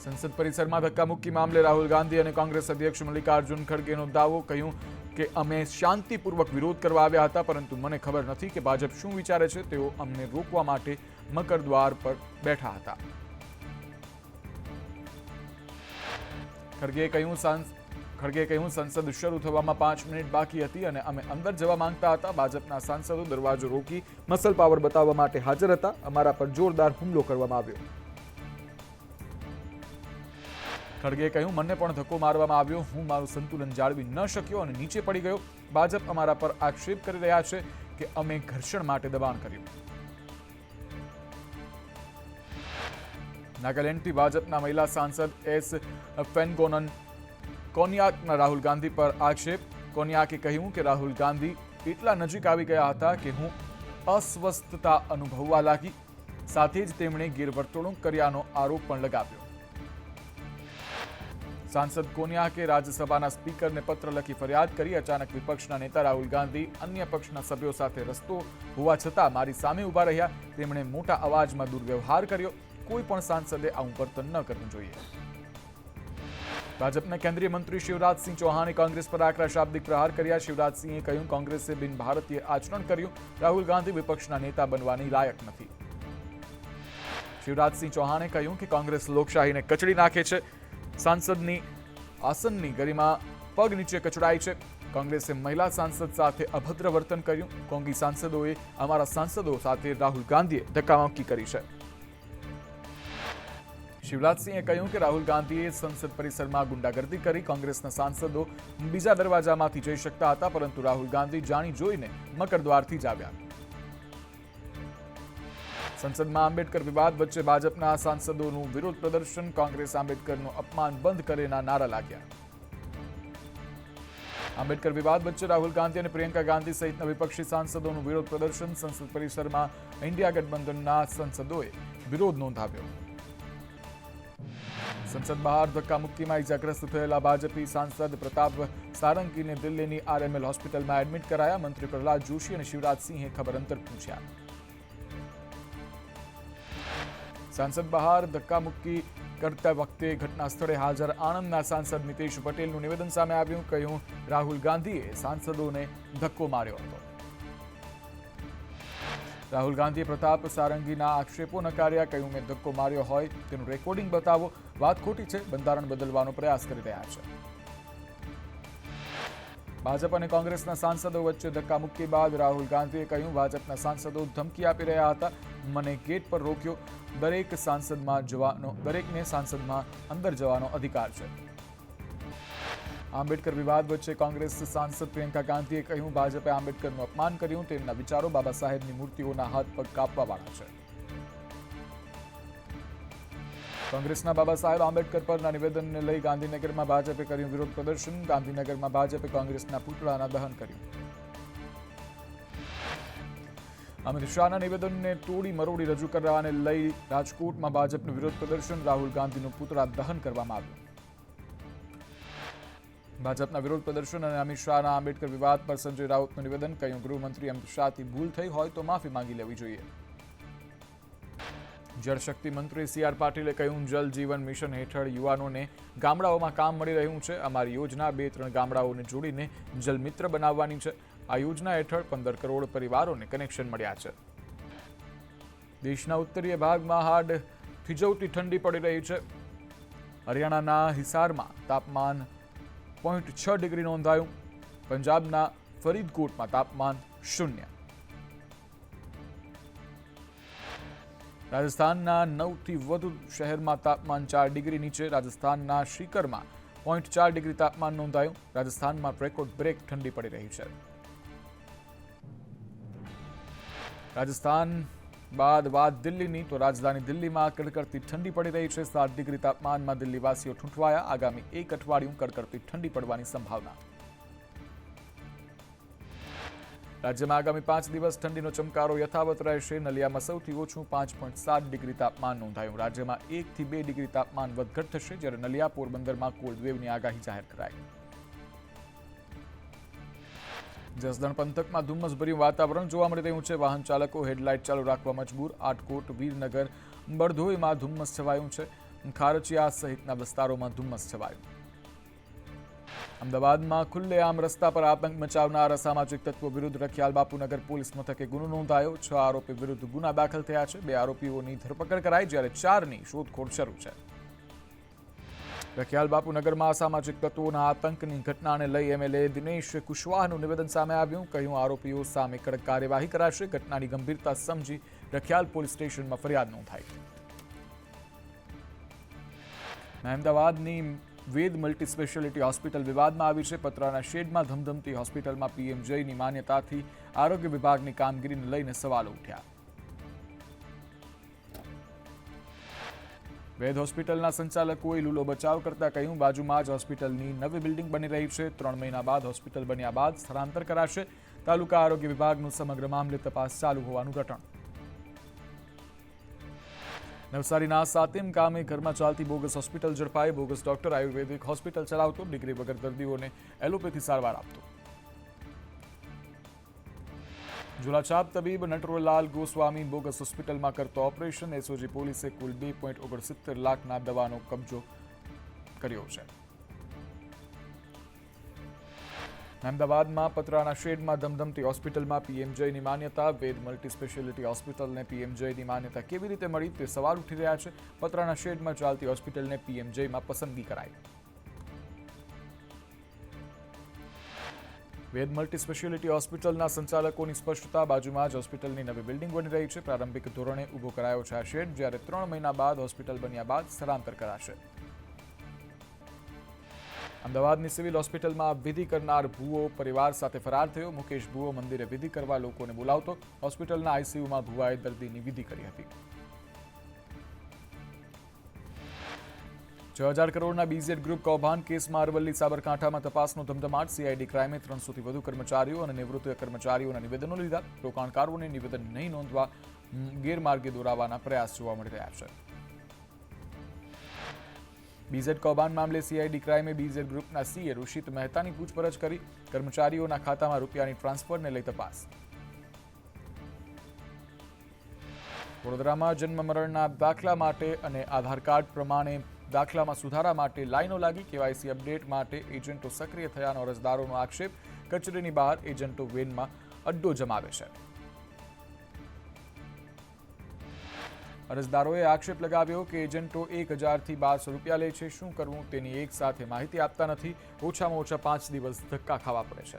સંસદ પરિસરમાં ધક્કામુક્કી મામલે રાહુલ ગાંધી અને કોંગ્રેસ અધ્યક્ષ મલ્લિકાર્જુન ખડગેનો દાવો, કહ્યું કે અમે શાંતિપૂર્વક વિરોધ કરવા આવ્યા હતા, પરંતુ મને ખબર નથી કે ભાજપ શું વિચારે છે. તેઓ અમને રોકવા માટે મકરદ્વાર પર બેઠા હતા. ખડગેએ કહ્યું સંસદ શરૂ થવામાં 5 મિનિટ બાકી હતી અને અમે અંદર જવા માંગતા હતા. ભાજપના સાંસદો દરવાજો રોકી મસલ પાવર બતાવવા માટે હાજર હતા. અમારા પર જોરદાર હુમલો કરવામાં આવ્યો. ખડગેએ કહ્યું મને પણ ધક્કો મારવામાં આવ્યો. હું મારું સંતુલન જાળવી ન શક્યો અને નીચે પડી ગયો. ભાજપ અમારા પર આક્ષેપ કરી રહ્યા છે કે અમે ઘર્ષણ માટે દબાણ કર્યું. નાગાલેન્ડથી ભાજપના મહિલા સાંસદ એસ ફેનગોનન કોન્યાકના રાહુલ ગાંધી પર આક્ષેપ. કોન્યાકે કહ્યું કે રાહુલ ગાંધી એટલા નજીક આવી ગયા હતા કે હું અસ્વસ્થતા અનુભવવા લાગી. સાથે જ તેમણે ગેરવર્તણૂક કર્યાનો આરોપ પણ લગાવ્યો. સાંસદ કોન્યાકે રાજ્યસભાના સ્પીકરને પત્ર લખી ફરિયાદ કરી. અચાનક વિપક્ષના નેતા રાહુલ ગાંધી અન્ય પક્ષના સભ્યો સાથે રસ્તો હોવા છતાં મારી સામે ઊભા રહ્યા. તેમણે મોટા અવાજમાં દુર્વ્યવહાર કર્યો. કોઈ પણ સાંસદે આવું વર્તન ન કરવું જોઈએ. ભાજપના કેન્દ્રીય મંત્રી શિવરાજસિંહ ચૌહાણે કોંગ્રેસ પર આકરા શાબ્દિક પ્રહાર કર્યા. શિવરાજસિંહે કહ્યું કોંગ્રેસે બિન ભારતીય આચરણ કર્યું. રાહુલ ગાંધી વિપક્ષના નેતા બનવાની લાયક નથી. શિવરાજસિંહ ચૌહાણે કહ્યું કે કોંગ્રેસ લોકશાહીને કચડી નાખે છે. સાંસદની આસનની ગરિમા પગ નીચે કચડાઈ છે. કોંગ્રેસે મહિલા સાંસદ સાથે અભદ્ર વર્તન કર્યું. કોંગી સાંસદોએ અમારા સાંસદો સાથે રાહુલ ગાંધીએ ધક્કામુક્કી કરી છે. શિવરાજસિંહે કહ્યું કે રાહુલ ગાંધીએ સંસદ પરિસરમાં ગુંડાગર્દી કરી. કોંગ્રેસના સાંસદો બીજા દરવાજામાંથી જઈ શકતા હતા, પરંતુ રાહુલ ગાંધી જાણી જોઈને મકરદ્વારથી જ આવ્યા. સંસદમાં આંબેડકર વિવાદ વચ્ચે ભાજપના સાંસદોનું વિરોધ પ્રદર્શન. કોંગ્રેસ આંબેડકરનું અપમાન બંધ કરેના નારા લાગ્યા. આંબેડકર વિવાદ વચ્ચે રાહુલ ગાંધી અને પ્રિયંકા ગાંધી સહિતના વિપક્ષી સાંસદોનું વિરોધ પ્રદર્શન. સંસદ પરિસરમાં ઇન્ડિયા ગઠબંધનના સાંસદોએ વિરોધ નોંધાવ્યો. સંસદ બહાર ધક્કામુક્કીમાં ઇજાગ્રસ્ત થયેલા ભાજપી સાંસદ પ્રતાપ સારંગીને દિલ્હીની આરએમએલ હોસ્પિટલમાં એડમિટ કરાયા. મંત્રી પ્રહલાદ જોશી અને શિવરાજસિંહે ખબર અંતર પૂછ્યા. સંસદ બહાર ધક્કામુક્કી કરતા વખતે ઘટના સ્થળે હાજર આણંદના સાંસદ નીતિશ પટેલનું નિવેદન સામે આવ્યું. કહ્યું રાહુલ ગાંધીએ સાંસદોને ધક્કો માર્યો હતો. રાહુલ ગાંધીએ પ્રતાપ સારંગીના આક્ષેપો નકાર્યા. કહ્યું મેં ધક્કો માર્યો હોય તેનું રેકોર્ડિંગ બતાવો. વાત ખોટી છે. બંધારણ બદલવાનો પ્રયાસ કરી રહ્યા છે. ભાજપ અને કોંગ્રેસના સાંસદો વચ્ચે ધક્કામુક્કી બાદ રાહુલ ગાંધીએ કહ્યું ભાજપના સાંસદો ધમકી આપી રહ્યા હતા. મને ગેટ પર રોક્યો. દરેકને સાંસદમાં અંદર જવાનો અધિકાર છે. આંબેડકર વિવાદ વચ્ચે કોંગ્રેસ સાંસદ પ્રિયંકા ગાંધીએ કહ્યું ભાજપે આંબેડકરનું અપમાન કર્યું. તેમના વિચારો બાબા સાહેબની મૂર્તિઓના હાથ પગ કાપવાવાળા છે. કોંગ્રેસના બાબા સાહેબ આંબેડકર પરના નિવેદનને લઈ ગાંધીનગરમાં ભાજપે કર્યું વિરોધ પ્રદર્શન. ગાંધીનગરમાં ભાજપે કોંગ્રેસના પુતળાના દહન કર્યું. અમિત શાહના નિવેદનને તોડી મરોડી રજૂ કરવાને લઈ રાજકોટમાં ભાજપનું વિરોધ પ્રદર્શન. રાહુલ ગાંધીનું પુતળા દહન કરવામાં આવ્યું. ભાજપના વિરોધ પ્રદર્શન અને અમિત શાહના આંબેડકર વિવાદ પર સંજય રાઉતનું નિવેદન. કહ્યું ગૃહમંત્રી અમિત શાહથી ભૂલ થઈ હોય તો માફી માંગી લેવી જોઈએ. જળશક્તિ મંત્રી સી આર પાટીલે કહ્યું જલ જીવન મિશન હેઠળ યુવાનોને ગામડાઓમાં કામ મળી રહ્યું છે. અમારી યોજના 2-3 ગામડાઓને જોડીને જલમિત્ર બનાવવાની છે. આ યોજના હેઠળ 15 કરોડ પરિવારોને કનેક્શન મળ્યા છે. દેશના ઉત્તરીય ભાગમાં હાડ થીજવતી ઠંડી પડી રહી છે. હરિયાણાના હિસારમાં તાપમાન 0.6 ડિગ્રી નોંધાયું. પંજાબના ફરીદકોટમાં તાપમાન 0. રાજસ્થાનના 9થી વધુ શહેરમાં તાપમાન 4 ડિગ્રી નીચે. રાજસ્થાનના શીકરમાં 0.4 ડિગ્રી તાપમાન નોંધાયું. રાજસ્થાનમાં રેકોર્ડ બ્રેક ઠંડી પડી રહી છે. રાજસ્થાન બાદ વાત દિલ્હીની, તો રાજધાની દિલ્હીમાં કડકડતી ઠંડી પડી રહી છે. 7 ડિગ્રી તાપમાનમાં દિલ્હીવાસીઓ ઠૂંઠવાયા. આગામી 1 અઠવાડિયું કડકડતી ઠંડી પડવાની સંભાવના. રાજ્યમાં આગામી 5 દિવસ ઠંડીનો ચમકારો યથાવત રહેશે. નલિયામાં સૌથી ઓછું 5.7 ડિગ્રી તાપમાન નોંધાયું. રાજ્યમાં 1 થી 2 ડિગ્રી તાપમાન વધઘટ થશે, જ્યારે નલિયા પોરબંદરમાં કોલ્ડ વેવની આગાહી જાહેર કરાઈ. જસદણ પંથકમાં ધુમ્મસભર્યું વાતાવરણ જોવા મળી રહ્યું છે. વાહન ચાલકો હેડલાઇટ ચાલુ રાખવા મજબૂર. આટકોટ, વીરનગર, બરધોઈમાં ધુમ્મસ છવાયું છે. ખારચિયા સહિતના વિસ્તારોમાં ધુમ્મસ છવાયું. અમદાવાદમાં ખુલ્લેઆમ રસ્તા પર આતંક મચાવનાર અસામાજિક તત્વો વિરુદ્ધ રખિયાલ બાપુનગર પોલીસ મથકે ગુનો નોંધાયો. 6 આરોપી વિરુદ્ધ ગુના દાખલ થયા છે. 2 આરોપીઓની ધરપકડ કરાઈ જ્યારે 4ની શોધખોળ શરૂ છે. રખિયાલ બાપુનગરમાં અસામાજિક તત્વોના આતંકની ઘટનાને લઈ એમએલએ દિનેશ કુશવાહનું નિવેદન સામે આવ્યું. કહ્યું આરોપીઓ સામે કડક કાર્યવાહી કરાશે. ઘટનાની ગંભીરતા સમજી રખિયાલ પોલીસ સ્ટેશનમાં ફરિયાદ નોંધાઈ. અમદાવાદની વેદ મલ્ટી સ્પેશિયાલિટી હોસ્પિટલ વિવાદમાં આવી છે. પતરાના શેડમાં ધમધમતી હોસ્પિટલમાં પીએમજેની માન્યતાથી આરોગ્ય વિભાગની કામગીરીને લઈને સવાલો ઉઠ્યા. વેદ હોસ્પિટલના સંચાલકોએ લૂલો બચાવ કરતા કહ્યું બાજુમાં જ હોસ્પિટલની નવી બિલ્ડિંગ બની રહી છે. 3 મહિના બાદ હોસ્પિટલ બન્યા બાદ સ્થળાંતર કરાશે. તાલુકા આરોગ્ય વિભાગનું સમગ્ર મામલે તપાસ ચાલુ હોવાનું રટણ. નવસારીના સાતેમ ગામે ઘરમાં ચાલતી બોગસ હોસ્પિટલ ઝડપાઈ. બોગસ ડોક્ટર આયુર્વેદિક હોસ્પિટલ ચલાવતો, ડિગ્રી વગર દર્દીઓને એલોપેથી સારવાર આપતો. ઝુલાછાપ તબીબ નટવરલાલ ગોસ્વામી બોગસ હોસ્પિટલમાં કરતો ઓપરેશન. એસઓજી પોલીસે કુલ 2.69 લાખના દવાનો કબજો કર્યો છે. અમદાવાદમાં પતરાના શેડમાં ધમધમતી હોસ્પિટલમાં પીએમજેની માન્યતા. વેદ મલ્ટી સ્પેશિયાલિટી હોસ્પિટલને પીએમજેની માન્યતા કેવી રીતે મળી તે સવાલ ઉઠી રહ્યા છે. પતરાના શેડમાં ચાલતી હોસ્પિટલને પીએમજેમાં પસંદગી કરાઈ. વેદ મલ્ટી સ્પેશિયાલિટી હોસ્પિટલના સંચાલકોની સ્પષ્ટતા. બાજુમાં જ હોસ્પિટલની નવી બિલ્ડિંગ બની રહી છે. પ્રારંભિક ધોરણે ઊભો કરાયો છે આ શેડ, જ્યારે 3 મહિના બાદ હોસ્પિટલ બન્યા બાદ સ્થળાંતર કરાશે. અમદાવાદની સિવિલ હોસ્પિટલમાં વિધિ કરનાર ભૂવો પરિવાર સાથે ફરાર થયો. મુકેશ ભૂવો મંદિરે વિધિ કરવા લોકોને બોલાવતો. હોસ્પિટલના આઈસીયુમાં ભૂવાએ દર્દીની વિધિ કરી હતી. 6000 કરોડના બીઝેડ ગ્રુપ કૌભાંડ કેસમાં અરવલ્લી સાબરકાંઠામાં તપાસનો ધમધમાટ. સીઆઈડી ક્રાઇમે 300થી વધુ કર્મચારીઓ અને નિવૃત્ત કર્મચારીઓના નિવેદનો લીધા. રોકાણકારોને નિવેદન નહીં નોંધવા ગેરમાર્ગે દોરાવવાના પ્રયાસ જોવા મળી રહ્યા છે. બીઝેડ કૌભાંડ મામલે સીઆઈડી ક્રાઇમે બીઝેડ ગ્રુપના સીએ ઋષિત મહેતાની પૂછપરછ કરી. કર્મચારીઓના ખાતામાં રૂપિયાની ટ્રાન્સફરને લઈ તપાસ. વડોદરામાં જન્મ મરણના દાખલા માટે અને આધાર કાર્ડ પ્રમાણે દાખલામાં સુધારા માટે લાઈનો લાગી. કેવાયસી અપડેટ માટે એજન્ટો સક્રિય થયાનો અરજદારોનો આક્ષેપ. કચેરીની બહાર એજન્ટો વેનમાં અડ્ડો જમાવે છે. અરજદારોએ આક્ષેપ લગાવ્યો કે એજન્ટો 1000થી 1200 રૂપિયા લે છે. શું કરવું તેની એક સાથે માહિતી આપતા નથી. ઓછામાં ઓછા 5 દિવસ ધક્કા ખાવા પડે છે.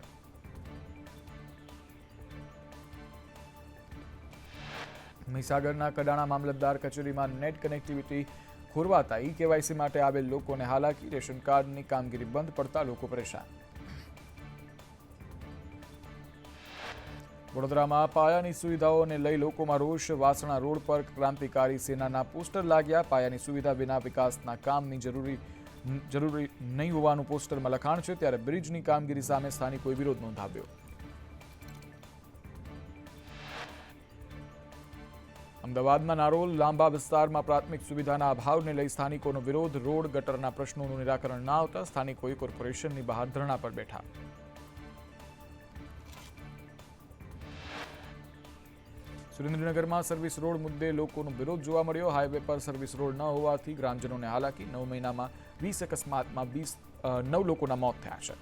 મહીસાગરના કડાણા મામલતદાર કચેરીમાં નેટ કનેક્ટિવિટી ખોરવાતા કેવાયસી માટે આવેલ લોકોને હાલાકી. રેશન કાર્ડની કામગીરી બંધ પડતા લોકો પરેશાન. વડોદરામાં પાયાની સુવિધાઓને લઈ લોકોમાં રોષ. વાસણા રોડ પર ક્રાંતિકારી સેનાના પોસ્ટર લાગ્યા. પાયાની સુવિધા વિના વિકાસના કામની જરૂરી નહીં હોવાનું પોસ્ટરમાં લખાણ છે. ત્યારે બ્રિજની કામગીરી સામે સ્થાનિકોએ વિરોધ નોંધાવ્યો. અમદાવાદના નારોલ લાંબા વિસ્તારમાં પ્રાથમિક સુવિધાના અભાવને લઈ સ્થાનિકોનો વિરોધ. રોડ ગટરના પ્રશ્નોનું નિરાકરણ ન આવતા સ્થાનિકોએ કોર્પોરેશનની બહાર ધરણા પર બેઠા. સુરેન્દ્રનગરમાં સર્વિસ રોડ મુદ્દે લોકોનો વિરોધ જોવા મળ્યો. હાઈવે પર સર્વિસ રોડ ન હોવાથી ગ્રામજનોને હાલાકી. 9 મહિનામાં 20 અકસ્માતમાં 9 લોકોના મોત થયા છે.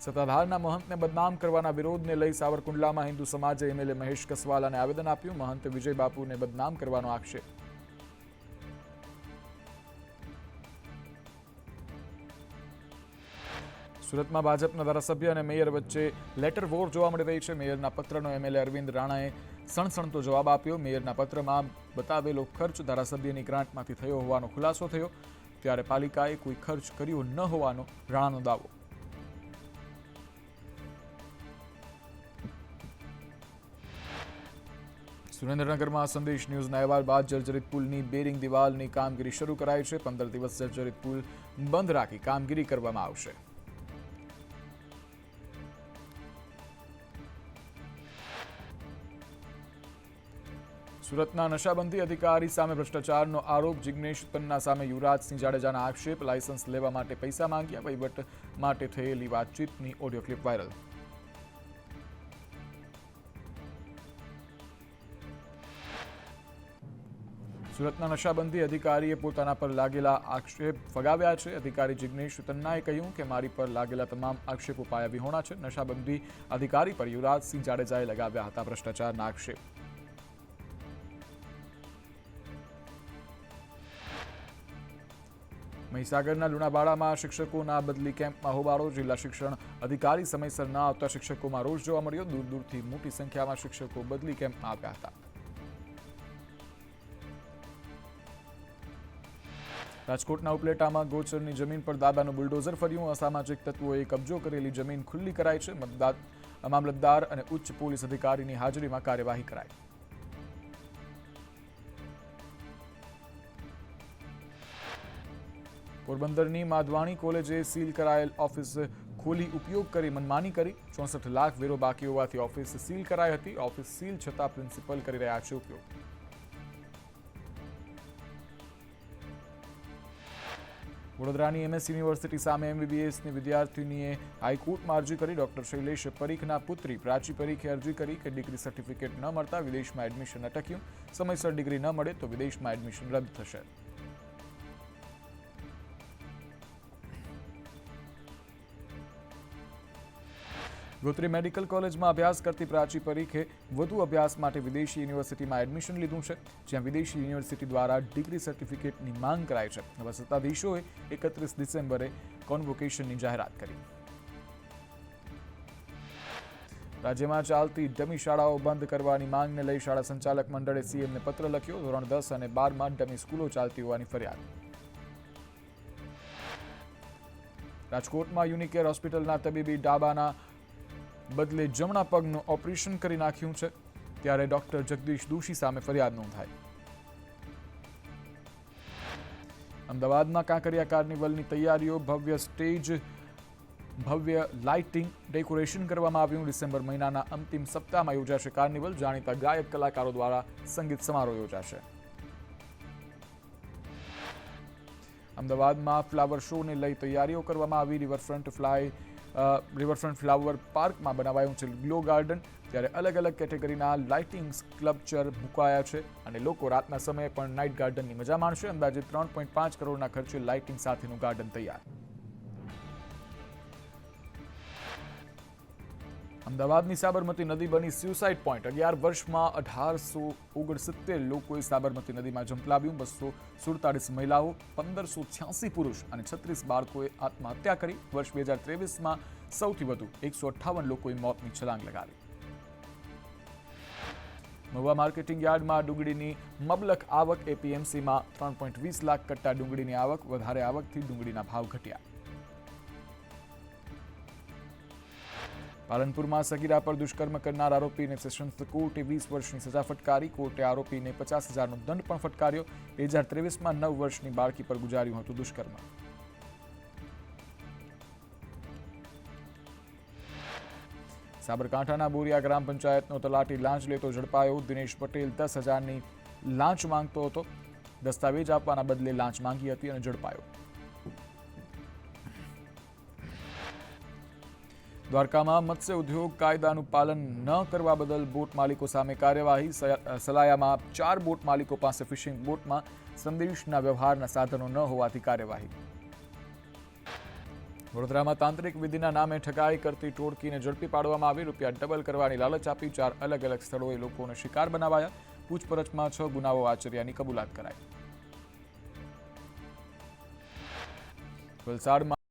સત્તાધારના મહંતને બદનામ કરવાના વિરોધને લઈ સાવરકુંડલામાં હિન્દુ સમાજે એમએલએ મહેશ કસવાલાને આવેદન આપ્યું. મહંતે વિજય બાપુને બદનામ કરવાનો આક્ષેપ. સુરતમાં ભાજપના ધારાસભ્ય અને મેયર વચ્ચે લેટર વોર જોવા મળી રહી છે. મેયરના પત્રનો એમએલએ અરવિંદ રાણાએ સણસણતો જવાબ આપ્યો. મેયરના પત્રમાં બતાવેલો ખર્ચ ધારાસભ્યની ગ્રાન્ટમાંથી થયો હોવાનો ખુલાસો થયો. ત્યારે પાલિકાએ કોઈ ખર્ચ કર્યો ન હોવાનો રાણાનો દાવો. સુરેન્દ્રનગરમાં સંદેશ ન્યૂઝના અહેવાલ બાદ જર્જરિત પુલની બેરિંગ દિવાલની કામગીરી શરૂ કરાઈ છે. 15 દિવસ જર્જરિત પુલ બંધ રાખી કામગીરી કરવામાં આવશે. સુરતના નશાબંધી અધિકારી સામે ભ્રષ્ટાચારનો આરોપ. જિગ્નેશ પન્ના સામે યુવરાજસિંહ જાડેજાના આક્ષેપ. લાયસન્સ લેવા માટે પૈસા માંગ્યા. વહીવટ માટે થયેલી વાતચીતની ઓડિયો ક્લિપ વાયરલ. સુરતના નશાબંધી અધિકારીએ પોતાના પર લાગેલા આક્ષેપ ફગાવ્યા છે. અધિકારી જિગ્નેશ તન્નાએ કહ્યું કે મારી પર લાગેલા તમામ આક્ષેપો પાયા વિહોણા છે. નશાબંધી અધિકારી પર યુવરાજસિંહ જાડેજાએ લગાવ્યા હતા ભ્રષ્ટાચારના આક્ષેપ. મહીસાગરના લુણાવાડામાં શિક્ષકોના બદલી કેમ્પમાં હોબાળો. જિલ્લા શિક્ષણ અધિકારી સમયસર ન આવતા શિક્ષકોમાં રોષ જોવા મળ્યો. દૂર દૂરથી મોટી સંખ્યામાં શિક્ષકો બદલી કેમ્પમાં આવ્યા હતા. રાજકોટના ઉપલેટામાં ગોચરની જમીન પર દાદાનું બુલડોઝર ફર્યું. અસામાજિક તત્વોએ કબજો કરેલી જમીન ખુલ્લી કરાઈ છે. મામલતદાર અને ઉચ્ચ પોલીસ અધિકારીની હાજરીમાં કાર્યવાહી કરાઈ. પોરબંદરની માધવાણી કોલેજે સીલ કરાયેલ ઓફિસ ખોલી ઉપયોગ કરી મનમાની કરી. 64 લાખ વેરો બાકી હોવાથી ઓફિસ સીલ કરાઈ હતી. ઓફિસ સીલ છતાં પ્રિન્સિપલ કરી રહ્યા છે ઉપયોગ. વડોદરાની MS યુનિવર્સિટી સામે MBBSની વિદ્યાર્થીનીએ હાઈકોર્ટમાં અરજી કરી. ડોક્ટર શૈલેષ પરીખના પુત્રી પ્રાચી પરીખે અરજી કરી કે ડિગ્રી સર્ટિફિકેટ ન મળતા વિદેશમાં એડમિશન અટક્યું. સમયસર ડિગ્રી ન મળે તો વિદેશમાં એડમિશન રદ થશે. ગોત્રી મેડિકલ કોલેજમાં અભ્યાસ કરતી પ્રાચી પરીખે વધુ અભ્યાસ માટે વિદેશી યુનિવર્સિટીમાં એડમિશન લીધું છે, જ્યાં વિદેશી યુનિવર્સિટી દ્વારા ડિગ્રી સર્ટિફિકેટની માંગ કરાઈ છે. હવે સત્તાધીશોએ 31 ડિસેમ્બરે કોન્વોકેશનની જાહેરાત કરી. રાજ્યમાં ચાલતી ડમી શાળાઓ બંધ કરવાની માંગને લઈ શાળા સંચાલક મંડળે CMને પત્ર લખ્યો. ધોરણ 10 અને 12માં ડમી સ્કૂલો ચાલતી હોવાની ફરિયાદ. રાજકોટમાં યુનિકેર હોસ્પિટલના તબીબી ડાબાના બદલે જમણા પગનું ઓપરેશન કરી નાખ્યું છે, ત્યારે ડોક્ટર જગદીશ દોશી સામે ફરિયાદ નોંધાઈ. અમદાવાદમાં કાંકરિયા કાર્નિવલની તૈયારીઓ. ભવ્ય સ્ટેજ, ભવ્ય લાઇટિંગ, ડેકોરેશન કરવામાં આવ્યું. ડિસેમ્બર મહિનાના અંતિમ સપ્તાહમાં યોજાશે કાર્નિવલ. જાણીતા ગાયક કલાકારો દ્વારા સંગીત સમારોહ યોજાશે. અમદાવાદમાં ફ્લાવર શોને લઈ તૈયારીઓ કરવામાં આવી. રિવરફ્રન્ટ ફ્લાવર પાર્કમાં બનાવાયું છે ગ્લો ગાર્ડન, ત્યારે અલગ અલગ કેટેગરીના લાઇટિંગ સ્કલ્પચર મુકાયા છે અને લોકો રાતના સમયે પણ નાઇટ ગાર્ડનની મજા માણશે. અંદાજે 3.5 કરોડના ખર્ચે લાઇટિંગ સાથેનું ગાર્ડન તૈયાર. અમદાવાદની સાબરમતી નદી બની સ્યુસાઇડ પોઈન્ટ. 11 વર્ષમાં 1869 લોકોએ સાબરમતી નદીમાં ઝંપલાવ્યું. 247 મહિલાઓ, 1586 પુરુષ અને 36 બાળકોએ આત્મહત્યા કરી. વર્ષ 2023માં સૌથી વધુ 158 લોકોએ મોતની છલાંગ લગાવી. મહુવા માર્કેટિંગ યાર્ડમાં ડુંગળીની મબલખ આવક. APMCમાં 3.20 લાખ કટ્ટા ડુંગળીની આવક. વધારે આવકથી ડુંગળીના ભાવ ઘટ્યા. પાલનપુરમાં સગીરા પર દુષ્કર્મ કરનાર આરોપીને સેશન્સ કોર્ટે 20 વર્ષની સજા ફટકારી. કોર્ટે આરોપીને 50,000નો દંડ પણ ફટકાર્યો. 2023માં 9 વર્ષની બાળકી પર ગુજાર્યું હતું દુષ્કર્મ. સાબરકાંઠાના બોરિયા ગ્રામ પંચાયતનો તલાટી લાંચ લેતો ઝડપાયો. દિનેશ પટેલ 10,000ની લાંચ માંગતો હતો. દસ્તાવેજ આપવાના બદલે લાંચ માંગી હતી અને ઝડપાયો. દ્વારકામાં મત્સ્ય ઉદ્યોગ કાયદાનું પાલન ન કરવા બદલ બોટ માલિકો સામે કાર્યવાહી. સલાયામાં 4 બોટ માલિકો પાસે ફિશિંગ બોટમાં સંદેશના વ્યવહારના સાધનો ન હોવાથી કાર્યવાહી. વડોદરામાં તાંત્રિક વિધિના નામે ઠગાઈ કરતી ટોળકીને ઝડપી પાડવામાં આવી. રૂપિયા ડબલ કરવાની લાલચ આપી 4 અલગ અલગ સ્થળોએ લોકોને શિકાર બનાવાયા. પૂછપરછમાં 6 ગુનાઓ આચર્યાની કબૂલાત કરાઈ. વલસાડમાં